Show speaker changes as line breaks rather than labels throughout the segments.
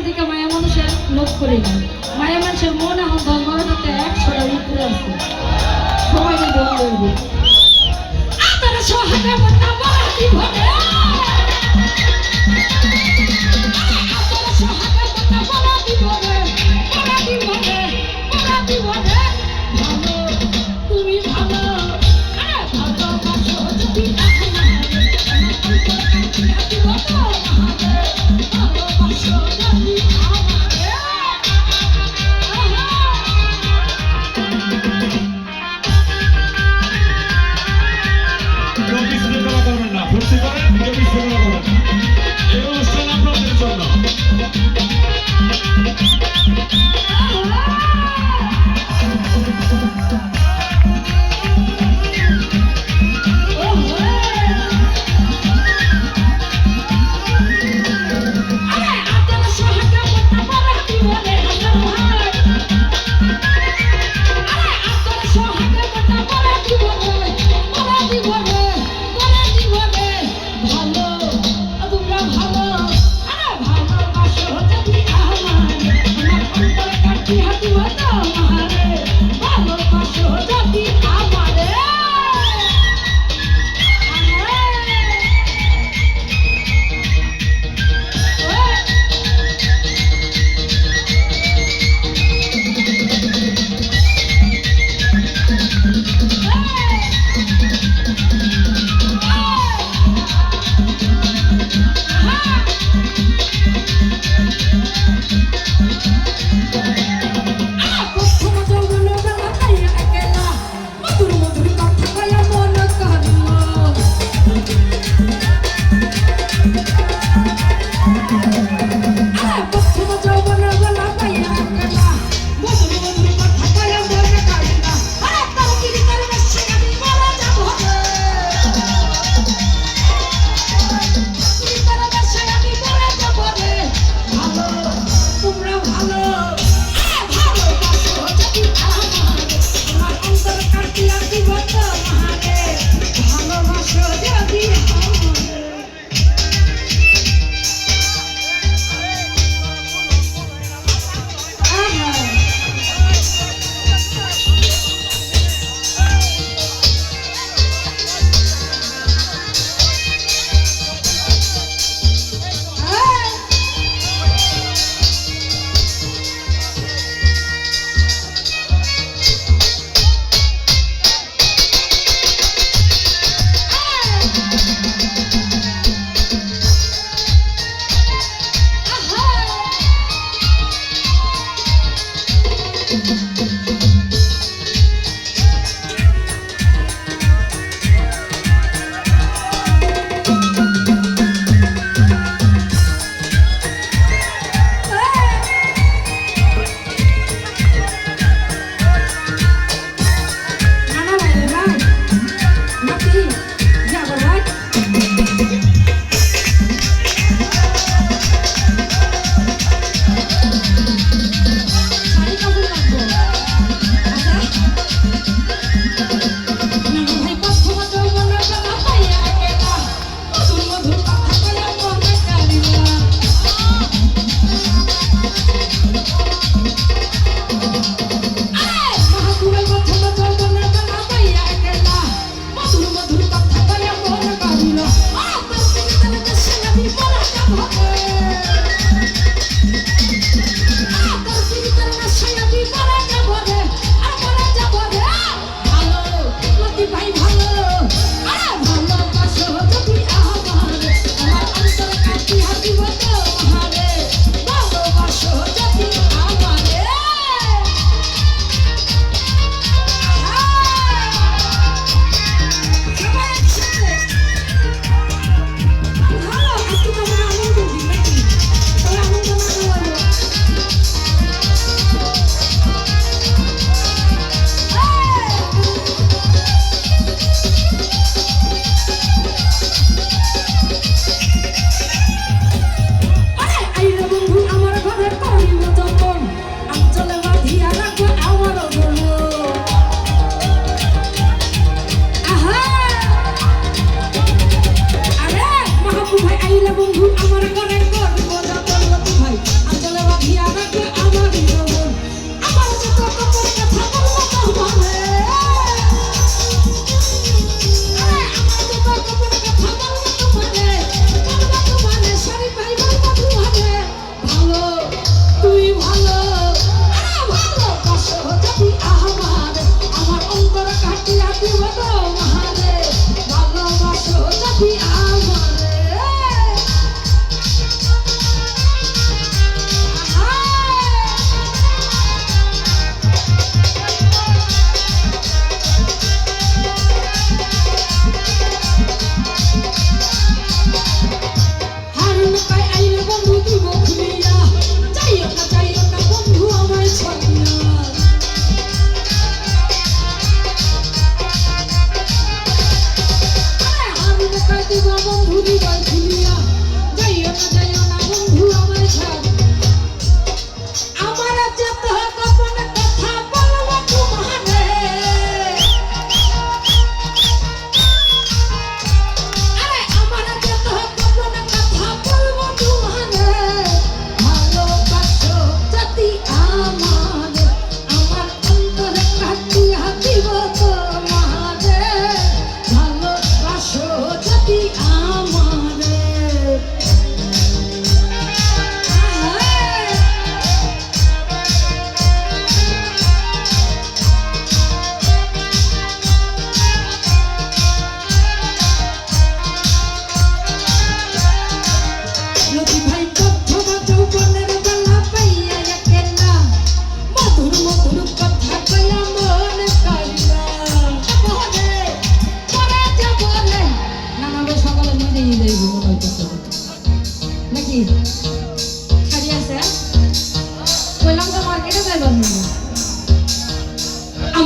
দিকে মায়া মানুষের লোক করি না। মায়া মানুষের মন এখন 10-12টাতে 100টার উপরে আছে। সবাই বলবে আমার সোহাগের মতো বাড়ি ভরে, আমার সোহাগের মতো বাড়ি ভরে, বাড়ি ভরে, বাড়ি ভরে। ভালো তুমি ভালো, ভালোবাসো যদি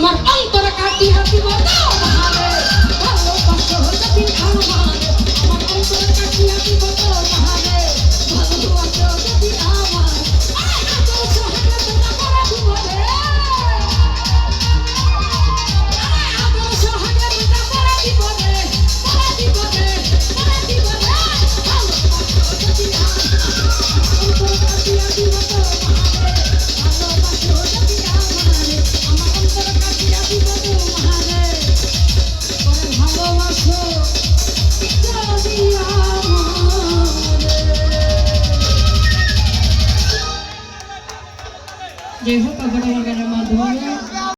আমার অন্তর কাটিয়া দিব তোমারে ভালোবাসো যদি আমারে আমার অন্তর কাটিয়া দিব তোমারে ভালোবাসো যদি আমারে আদর সহজে তোমরা করা দিব রে আদর সহজে তোমরা করা দিব রে করা দিব রে করা দিব রে ভালোবাসো যদি আমারে অন্তর কাটিয়া দিব তোমারে ভালোবাসো যদি আমারে আমার অন্তর কাটিয়া দিব তোমারে করে ভালোবাসো যদি আমারে যাই হোক আবার আমার গানের মাধ্যমে